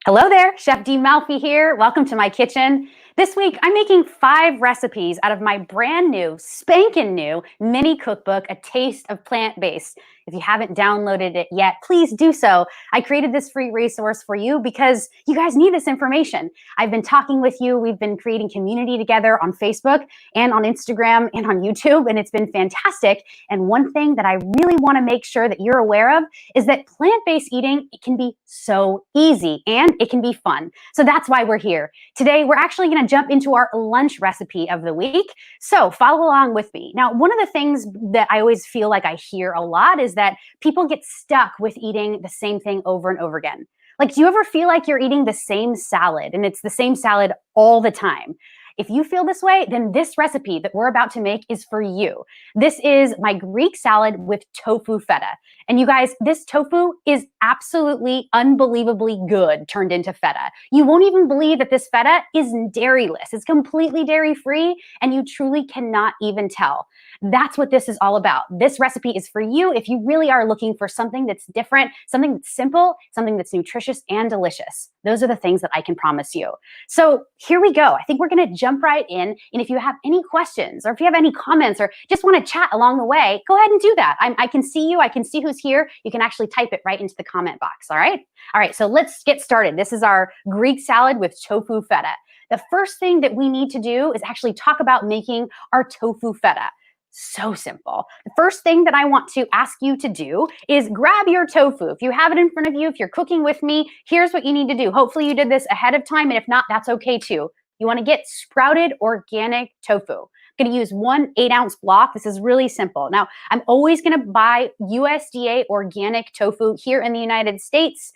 Hello there, Chef D. Malfi here. Welcome to my kitchen. This week, I'm making 5 recipes out of my brand new, spanking new mini cookbook, A Taste of Plant-Based. If you haven't downloaded it yet, please do so. I created this free resource for you because you guys need this information. I've been talking with you. We've been creating community together on Facebook and on Instagram and on YouTube, and it's been fantastic. And one thing that I really want to make sure that you're aware of is that plant-based eating, it can be so easy and it can be fun. So that's why we're here. Today, we're actually going to jump into our lunch recipe of the week. So follow along with me. Now, one of the things that I always feel like I hear a lot is that people get stuck with eating the same thing over and over again. Like, do you ever feel like you're eating the same salad and it's the same salad all the time? If you feel this way, then this recipe that we're about to make is for you. This is my Greek salad with tofu feta. And you guys, this tofu is absolutely unbelievably good turned into feta. You won't even believe that this feta is dairyless. It's completely dairy-free, and you truly cannot even tell. That's what this is all about. This recipe is for you if you really are looking for something that's different, something that's simple, something that's nutritious and delicious. Those are the things that I can promise you. So here we go. I think we're going to jump right in. And if you have any questions or if you have any comments or just want to chat along the way, go ahead and do that. I can see you. I can see who's here. You can actually type it right into the comment box. All right. All right. So let's get started. This is our Greek salad with tofu feta. The first thing that we need to do is actually talk about making our tofu feta. So simple. The first thing that I want to ask you to do is grab your tofu. If you have it in front of you, if you're cooking with me, here's what you need to do. Hopefully you did this ahead of time, and if not, that's okay too. You want to get sprouted organic tofu. I'm going to use 1 8-ounce block. This is really simple. Now, I'm always going to buy USDA organic tofu here in the United States.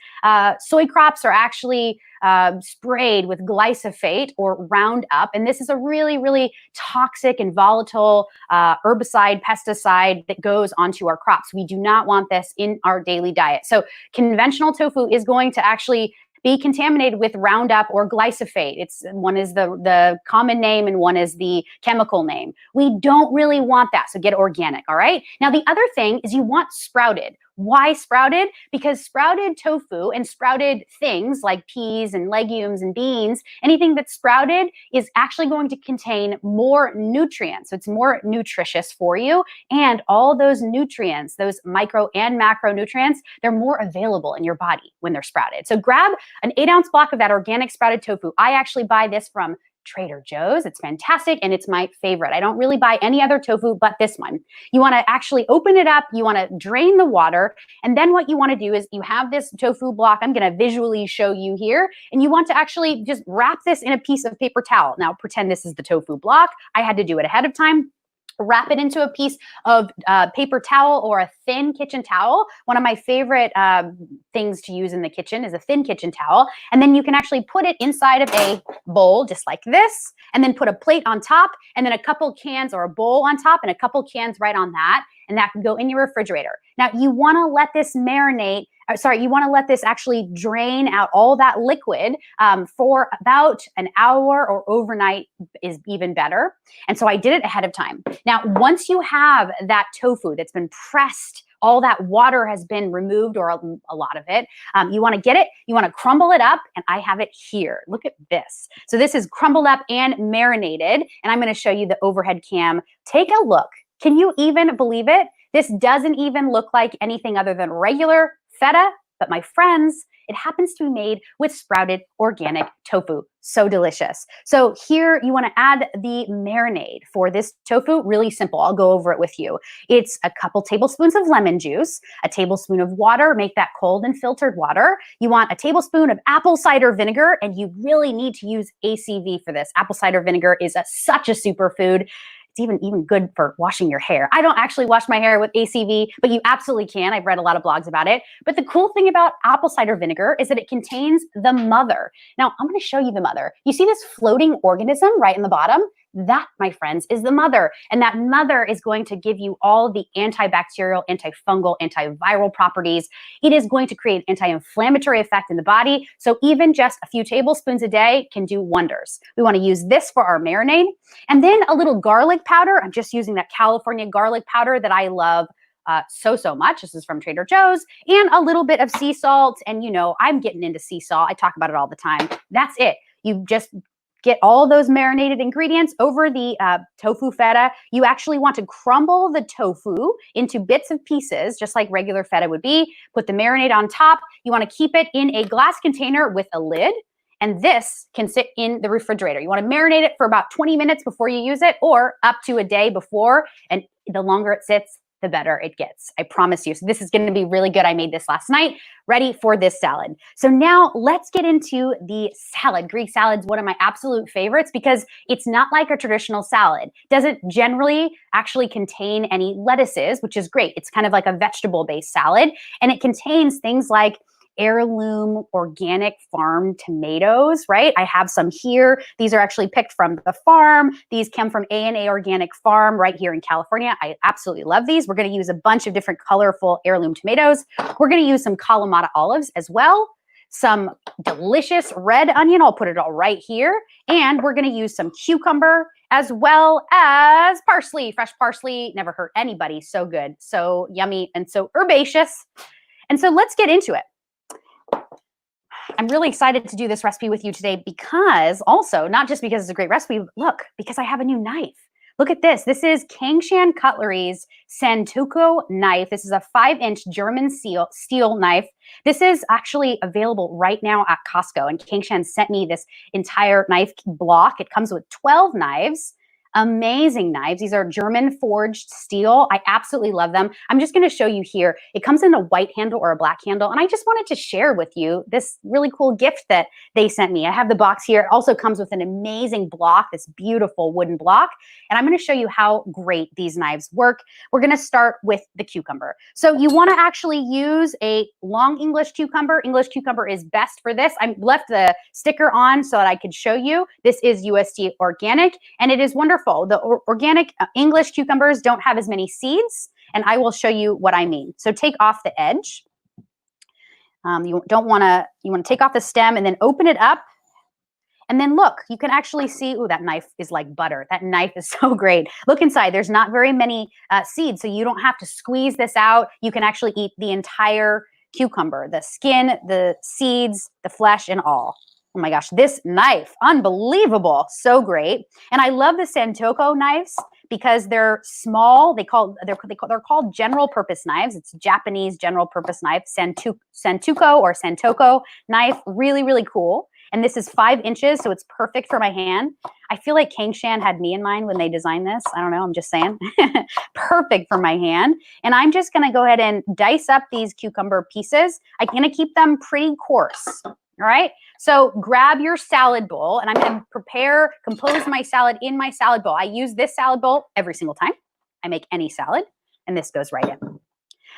Soy crops are actually sprayed with glyphosate or Roundup, and this is a really, really toxic and volatile herbicide, pesticide that goes onto our crops. We do not want this in our daily diet. So conventional tofu is going to actually be contaminated with Roundup or glyphosate. One is the common name and one is the chemical name. We don't really want that, so get organic, all right? Now, the other thing is you want sprouted. Why sprouted? Because sprouted tofu and sprouted things like peas and legumes and beans, anything that's sprouted is actually going to contain more nutrients. So it's more nutritious for you. And all those nutrients, those micro and macronutrients, they're more available in your body when they're sprouted. So grab an 8-ounce block of that organic sprouted tofu. I actually buy this from Trader Joe's. It's fantastic and it's my favorite. I don't really buy any other tofu but this one. You want to actually open it up, you want to drain the water, and then what you want to do is you have this tofu block. I'm going to visually show you here, and you want to actually just wrap this in a piece of paper towel. Now pretend this is the tofu block. I had to do it ahead of time. Wrap it into a piece of paper towel or a thin kitchen towel. One of my favorite things to use in the kitchen is a thin kitchen towel. And then you can actually put it inside of a bowl just like this, and then put a plate on top, and then a couple cans or a bowl on top and a couple cans right on that. And that can go in your refrigerator. Now you want to let this marinate. You want to let this actually drain out all that liquid for about an hour, or overnight is even better. And so I did it ahead of time. Now, once you have that tofu that's been pressed, all that water has been removed, or a lot of it, you want to get it, you want to crumble it up, and I have it here. Look at this. So this is crumbled up and marinated, and I'm going to show you the overhead cam. Take a look. Can you even believe it? This doesn't even look like anything other than regular feta, but my friends, it happens to be made with sprouted organic tofu. So delicious. So here you want to add the marinade for this tofu. Really simple. I'll go over it with you. It's a couple tablespoons of lemon juice, a tablespoon of water, make that cold and filtered water. You want a tablespoon of apple cider vinegar, and you really need to use ACV for this. Apple cider vinegar is such a superfood. It's even good for washing your hair. I don't actually wash my hair with ACV, but you absolutely can. I've read a lot of blogs about it. But the cool thing about apple cider vinegar is that it contains the mother. Now, I'm going to show you the mother. You see this floating organism right in the bottom? That, my friends, is the mother. And that mother is going to give you all the antibacterial, antifungal, antiviral properties. It is going to create an anti-inflammatory effect in the body. So even just a few tablespoons a day can do wonders. We want to use this for our marinade. And then a little garlic powder. I'm just using that California garlic powder that I love. so much. This is from Trader Joe's, and a little bit of sea salt. And you know, I'm getting into sea salt. I talk about it all the time. That's it. You just get all those marinated ingredients over the tofu feta. You actually want to crumble the tofu into bits of pieces, just like regular feta would be. Put the marinade on top. You want to keep it in a glass container with a lid. And this can sit in the refrigerator. You want to marinate it for about 20 minutes before you use it, or up to a day before. And the longer it sits, the better it gets. I promise you. So this is going to be really good. I made this last night, ready for this salad. So now let's get into the salad. Greek salad's one of my absolute favorites because it's not like a traditional salad. Doesn't generally actually contain any lettuces, which is great. It's kind of like a vegetable-based salad, and it contains things like heirloom organic farm tomatoes, right? I have some here. These are actually picked from the farm. These come from A&A Organic Farm right here in California. I absolutely love these. We're going to use a bunch of different colorful heirloom tomatoes. We're going to use some Kalamata olives as well. Some delicious red onion. I'll put it all right here. And we're going to use some cucumber as well as parsley. Fresh parsley never hurt anybody. So good, so yummy, and so herbaceous. And so let's get into it. I'm really excited to do this recipe with you today because also, not just because it's a great recipe, look, because I have a new knife. Look at this. This is Kangshan Cutlery's Santoku knife. This is a 5-inch German steel knife. This is actually available right now at Costco, and Kangshan sent me this entire knife block. It comes with 12 knives. Amazing knives. These are German forged steel. I absolutely love them. I'm just going to show you here. It comes in a white handle or a black handle. And I just wanted to share with you this really cool gift that they sent me. I have the box here. It also comes with an amazing block, this beautiful wooden block. And I'm going to show you how great these knives work. We're going to start with the cucumber. So you want to actually use a long English cucumber. English cucumber is best for this. I left the sticker on so that I could show you. This is USD organic, and it is wonderful. The organic English cucumbers don't have as many seeds, and I will show you what I mean. So take off the edge. You want to take off the stem and then open it up. And then look, you can actually see, ooh, that knife is like butter. That knife is so great. Look inside, there's not very many seeds, so you don't have to squeeze this out. You can actually eat the entire cucumber, the skin, the seeds, the flesh, and all. Oh my gosh, this knife, unbelievable, so great. And I love the Santoku knives because they're small. They're called general purpose knives. It's Japanese general purpose knife, Santoku or Santoku knife, really, really cool. And this is 5 inches, so it's perfect for my hand. I feel like Kangshan had me in mind when they designed this. I don't know, I'm just saying. Perfect for my hand. And I'm just gonna go ahead and dice up these cucumber pieces. I'm gonna keep them pretty coarse. All right, so grab your salad bowl, and I'm going to compose my salad in my salad bowl. I use this salad bowl every single time I make any salad, and this goes right in.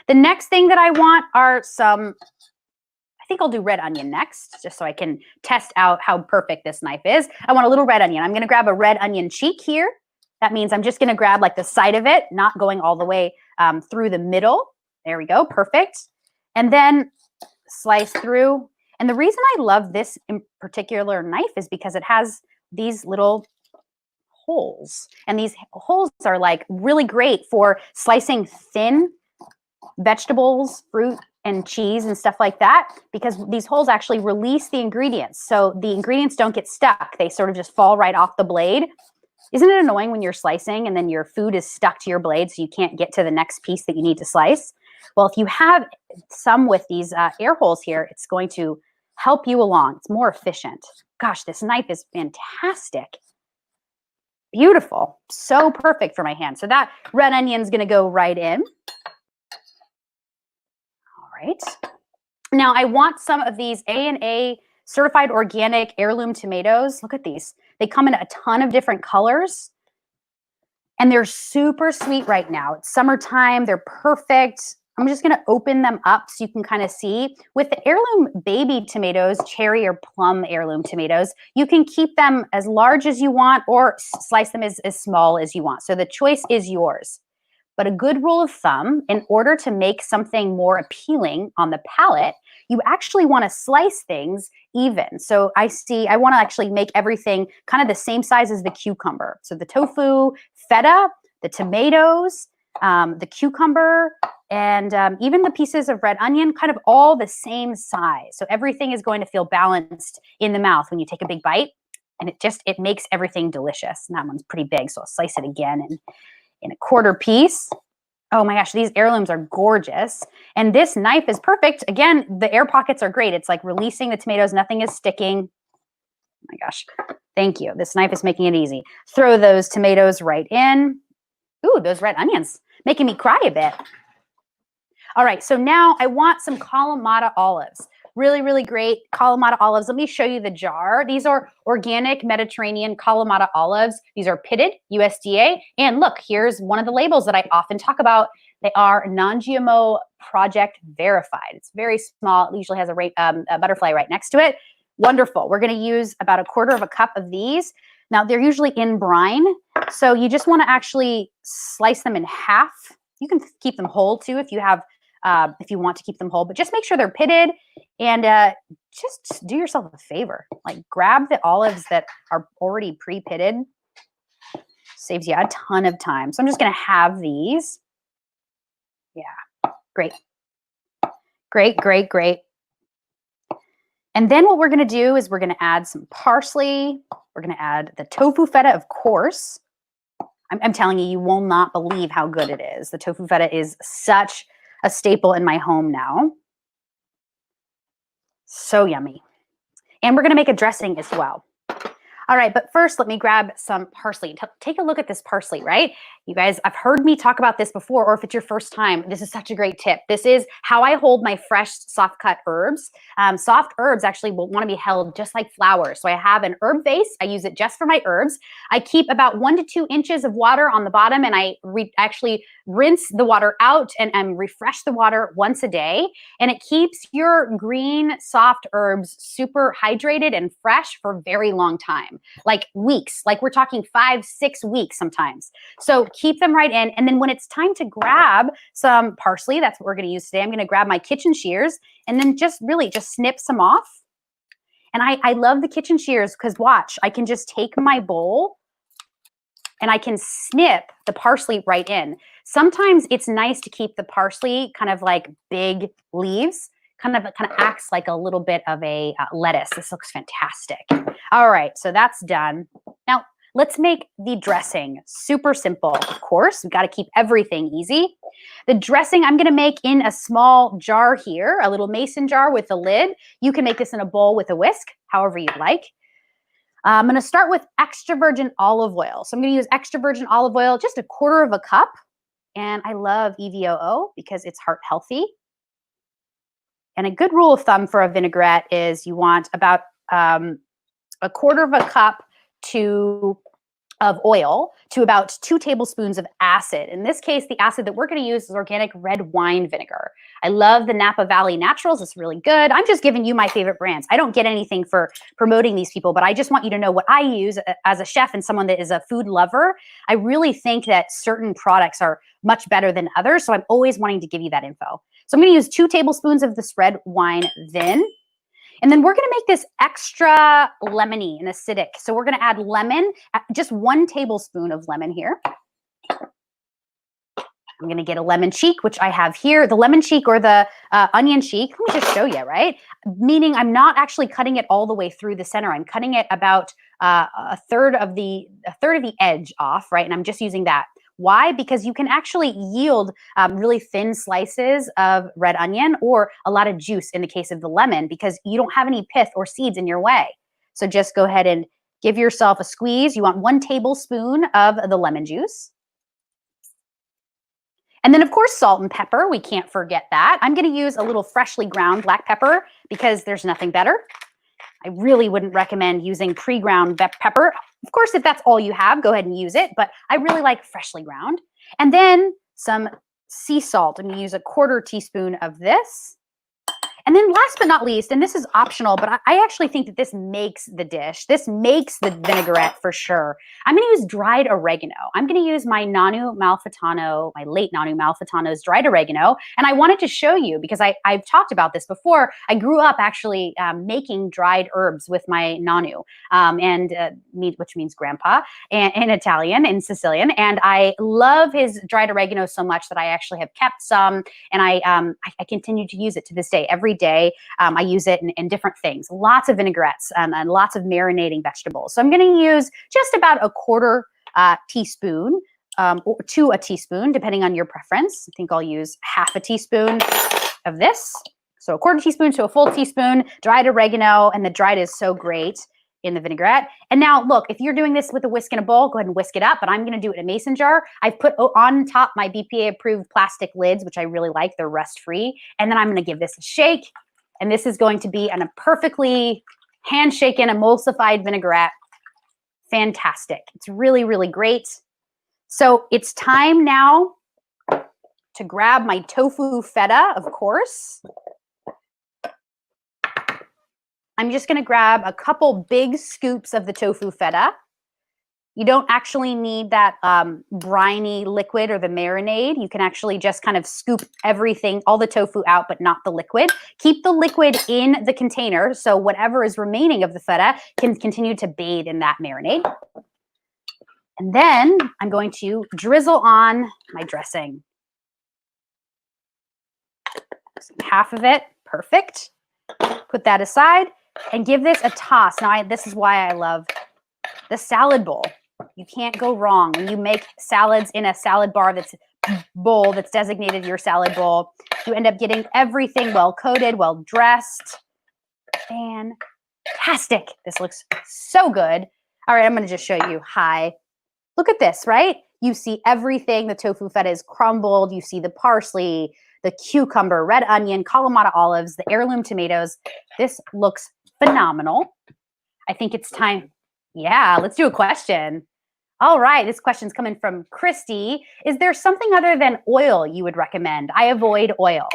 The next thing that I want are I think I'll do red onion next, just so I can test out how perfect this knife is. I want a little red onion. I'm going to grab a red onion cheek here. That means I'm just going to grab like the side of it, not going all the way through the middle. There we go, perfect. And then slice through. And the reason I love this in particular knife is because it has these little holes. And these holes are like really great for slicing thin vegetables, fruit, and cheese and stuff like that, because these holes actually release the ingredients. So the ingredients don't get stuck. They sort of just fall right off the blade. Isn't it annoying when you're slicing and then your food is stuck to your blade so you can't get to the next piece that you need to slice? Well, if you have some with these air holes here, it's going to help you along. It's more efficient. Gosh, this knife is fantastic. Beautiful. So perfect for my hand. So that red onion is going to go right in. All right. Now I want some of these A&A certified organic heirloom tomatoes. Look at these. They come in a ton of different colors, and they're super sweet right now. It's summertime. They're perfect. I'm just going to open them up so you can kind of see. With the heirloom baby tomatoes, cherry or plum heirloom tomatoes, you can keep them as large as you want or slice them as small as you want. So the choice is yours. But a good rule of thumb, in order to make something more appealing on the palate, you actually want to slice things even. So I want to actually make everything kind of the same size as the cucumber. So the tofu, feta, the tomatoes, the cucumber, and even the pieces of red onion, kind of all the same size. So everything is going to feel balanced in the mouth when you take a big bite. And it makes everything delicious. And that one's pretty big, so I'll slice it again in a quarter piece. Oh my gosh, these heirlooms are gorgeous. And this knife is perfect. Again, the air pockets are great. It's like releasing the tomatoes. Nothing is sticking. Oh my gosh, thank you. This knife is making it easy. Throw those tomatoes right in. Ooh, those red onions, making me cry a bit. All right, so now I want some Kalamata olives. Really, really great Kalamata olives. Let me show you the jar. These are organic Mediterranean Kalamata olives. These are pitted, USDA. And look, here's one of the labels that I often talk about. They are non-GMO project verified. It's very small. It usually has a butterfly right next to it. Wonderful. We're going to use about 1/4 cup of these. Now, they're usually in brine, so you just want to actually slice them in half. You can keep them whole too if you have, if you want to keep them whole, but just make sure they're pitted, and just do yourself a favor. Like, grab the olives that are already pre-pitted. Saves you a ton of time. So I'm just going to have these. Yeah, great. Great, great, great. And then what we're going to do is we're going to add some parsley. We're going to add the tofu feta, of course. I'm telling you, you will not believe how good it is. The tofu feta is such a staple in my home now. So yummy. And we're going to make a dressing as well. All right, but first, let me grab some parsley. Take a look at this parsley, right? You guys, I've heard me talk about this before, or if it's your first time, this is such a great tip. This is how I hold my fresh soft cut herbs. Soft herbs actually will want to be held just like flowers. So I have an herb vase. I use it just for my herbs. I keep about 1 to 2 inches of water on the bottom, and I actually rinse the water out and refresh the water once a day. And it keeps your green soft herbs super hydrated and fresh for a very long time. Like weeks, like we're talking 5, 6 weeks sometimes. So keep them right in. And then when it's time to grab some parsley, that's what we're going to use today. I'm going to grab my kitchen shears and then just snip some off. And I love the kitchen shears because watch, I can just take my bowl and I can snip the parsley right in. Sometimes it's nice to keep the parsley kind of like big leaves. Kind of acts like a little bit of a lettuce. This looks fantastic. All right, so that's done. Now, let's make the dressing super simple. Of course, we've got to keep everything easy. The dressing I'm going to make in a small jar here, a little mason jar with a lid. You can make this in a bowl with a whisk, however you'd like. I'm going to start with extra virgin olive oil. So I'm going to use extra virgin olive oil, just 1/4 cup. And I love EVOO because it's heart healthy. And a good rule of thumb for a vinaigrette is you want about 1/4 cup of oil to about 2 tablespoons of acid. In this case, the acid that we're going to use is organic red wine vinegar. I love the Napa Valley Naturals. It's really good. I'm just giving you my favorite brands. I don't get anything for promoting these people, but I just want you to know what I use as a chef and someone that is a food lover. I really think that certain products are much better than others, so I'm always wanting to give you that info. So I'm going to use 2 tablespoons of this red wine vin. And then we're going to make this extra lemony and acidic. So we're going to add lemon, just 1 tablespoon of lemon here. I'm going to get a lemon cheek, which I have here. The lemon cheek or the onion cheek, let me just show you, right? Meaning I'm not actually cutting it all the way through the center. I'm cutting it about a third of the edge off, right? And I'm just using that. Why? Because you can actually yield really thin slices of red onion or a lot of juice in the case of the lemon because you don't have any pith or seeds in your way. So just go ahead and give yourself a squeeze. You want 1 tablespoon of the lemon juice. And then, of course, salt and pepper. We can't forget that. I'm going to use a little freshly ground black pepper because there's nothing better. I really wouldn't recommend using pre-ground pepper. Of course, if that's all you have, go ahead and use it. But I really like freshly ground. And then some sea salt. I'm going to use 1/4 teaspoon of this. And then last but not least, and this is optional, but I actually think that this makes the dish. This makes the vinaigrette for sure. I'm going to use dried oregano. I'm going to use my Nanu Malfitano, my late Nanu Malfitano's dried oregano. And I wanted to show you because I've talked about this before. I grew up actually making dried herbs with my Nanu, which means grandpa in Italian, in Sicilian. And I love his dried oregano so much that I actually have kept some, and I continue to use it to this day. Every day I use it in different things, lots of vinaigrettes and lots of marinating vegetables. So I'm going to use just about a quarter teaspoon to a teaspoon, depending on your preference. I think I'll use half a teaspoon of this. So a quarter teaspoon to a full teaspoon, dried oregano, and the dried is so great in the vinaigrette. And now look, if you're doing this with a whisk in a bowl, go ahead and whisk it up, but I'm going to do it in a mason jar. I've put on top my BPA approved plastic lids, which I really like. They're rust free. And then I'm going to give this a shake. And this is going to be a perfectly handshaken, emulsified vinaigrette. Fantastic. It's really, really great. So it's time now to grab my tofu feta, of course. I'm just going to grab a couple big scoops of the tofu feta. You don't actually need that briny liquid or the marinade. You can actually just kind of scoop everything, all the tofu out, but not the liquid. Keep the liquid in the container so whatever is remaining of the feta can continue to bathe in that marinade. And then I'm going to drizzle on my dressing. Half of it, perfect. Put that aside. And give this a toss. Now, this is why I love the salad bowl. You can't go wrong when you make salads in a salad bar bowl that's designated your salad bowl. You end up getting everything well coated, well dressed. Fantastic. This looks so good. All right, I'm going to just show you. Hi. Look at this, right? You see everything. The tofu feta is crumbled. You see the parsley, the cucumber, red onion, Kalamata olives, the heirloom tomatoes. This looks phenomenal. I think it's time. Yeah, let's do a question. All right, this question's coming from Christy. Is there something other than oil you would recommend? I avoid oil.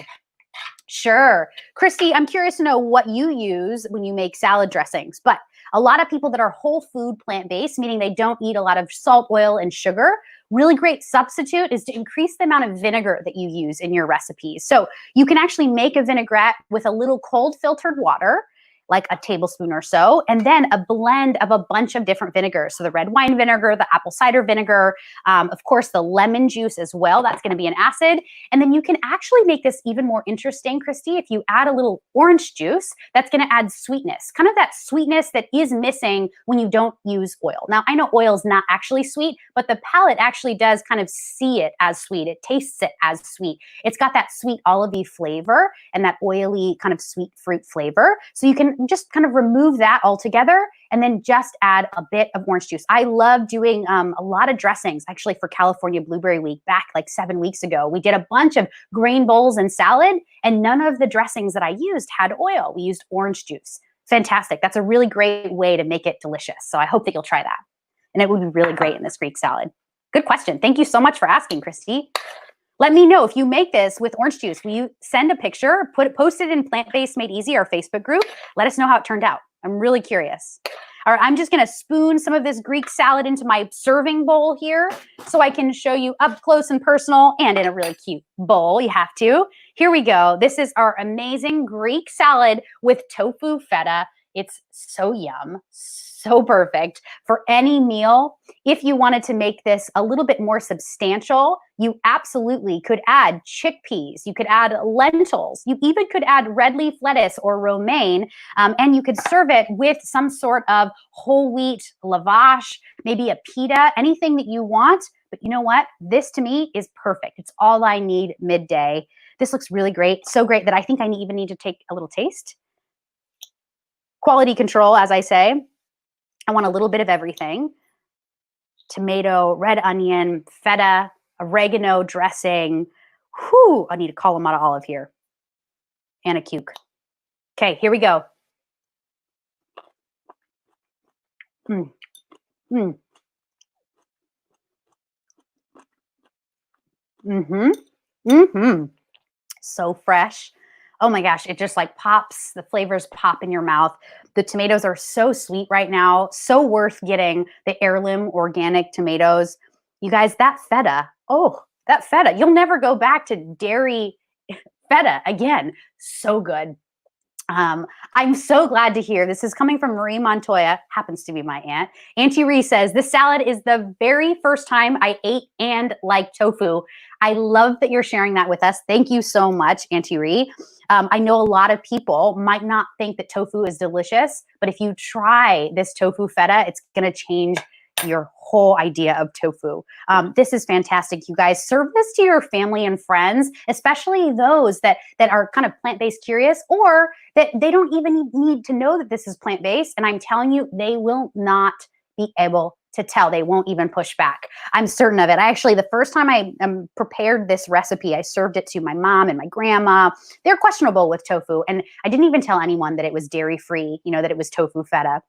Sure. Christy, I'm curious to know what you use when you make salad dressings, but a lot of people that are whole food plant-based, meaning they don't eat a lot of salt, oil, and sugar, really great substitute is to increase the amount of vinegar that you use in your recipes. So you can actually make a vinaigrette with a little cold filtered water, like a tablespoon or so, and then a blend of a bunch of different vinegars. So the red wine vinegar, the apple cider vinegar, of course, the lemon juice as well. That's going to be an acid. And then you can actually make this even more interesting, Christy, if you add a little orange juice, that's going to add sweetness, kind of that sweetness that is missing when you don't use oil. Now, I know oil is not actually sweet, but the palate actually does kind of see it as sweet. It tastes it as sweet. It's got that sweet olivey flavor and that oily kind of sweet fruit flavor. So you can just kind of remove that altogether and then just add a bit of orange juice. I love doing a lot of dressings actually for California Blueberry Week back like 7 weeks ago. We did a bunch of grain bowls and salad, and none of the dressings that I used had oil. We used orange juice. Fantastic. That's a really great way to make it delicious. So I hope that you'll try that. And it would be really great in this Greek salad. Good question. Thank you so much for asking, Christy. Let me know if you make this with orange juice. Will you send a picture, post it in Plant-Based Made Easy, our Facebook group? Let us know how it turned out. I'm really curious. All right, I'm just going to spoon some of this Greek salad into my serving bowl here so I can show you up close and personal and in a really cute bowl. You have to. Here we go. This is our amazing Greek salad with tofu feta. It's so yum, so perfect for any meal. If you wanted to make this a little bit more substantial, you absolutely could add chickpeas. You could add lentils. You even could add red leaf lettuce or romaine, and you could serve it with some sort of whole wheat lavash, maybe a pita, anything that you want. But you know what? This to me is perfect. It's all I need midday. This looks really great. So great that I think I even need to take a little taste. Quality control, as I say. I want a little bit of everything. Tomato, red onion, feta, oregano dressing. Whew, I need a Kalamata olive here. And a cuke. Okay, here we go. So fresh. Oh my gosh, it just like pops, the flavors pop in your mouth. The tomatoes are so sweet right now, so worth getting the heirloom organic tomatoes. You guys, that feta, oh, that feta, you'll never go back to dairy feta again. So good. Um, I'm so glad to hear this is coming from Marie Montoya, happens to be my aunt. Auntie Ree says, this salad is the very first time I ate and liked tofu. I love that you're sharing that with us. Thank you so much, Auntie Ree. I know a lot of people might not think that tofu is delicious, but if you try this tofu feta, it's going to change your whole idea of tofu. This is fantastic, you guys. Serve this to your family and friends, especially those that are kind of plant-based curious, or that they don't even need to know that this is plant-based. And I'm telling you, they will not be able to tell. They won't even push back. I'm certain of it. Actually, the first time I prepared this recipe, I served it to my mom and my grandma. They're questionable with tofu. And I didn't even tell anyone that it was dairy-free, you know, that it was tofu feta.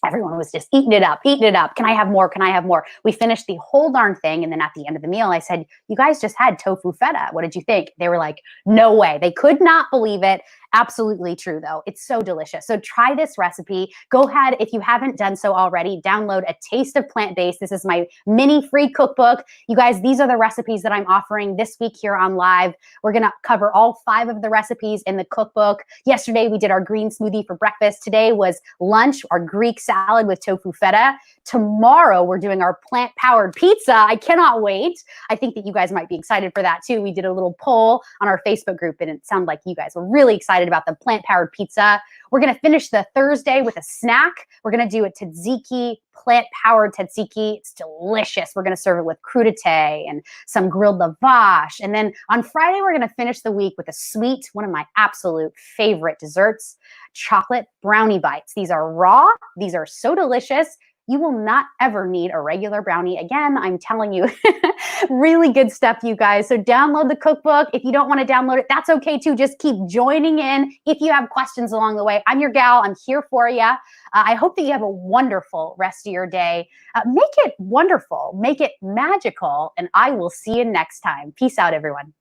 Everyone was just eating it up, eating it up. Can I have more? Can I have more? We finished the whole darn thing. And then at the end of the meal, I said, you guys just had tofu feta. What did you think? They were like, no way. They could not believe it. Absolutely true, though. It's so delicious. So try this recipe. Go ahead, if you haven't done so already, download A Taste of Plant-Based. This is my mini free cookbook. You guys, these are the recipes that I'm offering this week here on live. We're going to cover all 5 of the recipes in the cookbook. Yesterday, we did our green smoothie for breakfast. Today was lunch, our Greek salad with tofu feta. Tomorrow, we're doing our plant-powered pizza. I cannot wait. I think that you guys might be excited for that, too. We did a little poll on our Facebook group, and it sounded like you guys were really excited about the plant-powered pizza. We're going to finish the Thursday with a snack. We're going to do a tzatziki, plant-powered tzatziki. It's delicious. We're going to serve it with crudité and some grilled lavash. And then on Friday, we're going to finish the week with a sweet, one of my absolute favorite desserts, chocolate brownie bites. These are raw. These are so delicious. You will not ever need a regular brownie again. I'm telling you, really good stuff, you guys. So download the cookbook. If you don't want to download it, that's okay too. Just keep joining in. If you have questions along the way, I'm your gal. I'm here for you. I hope that you have a wonderful rest of your day. Make it wonderful. Make it magical. And I will see you next time. Peace out, everyone.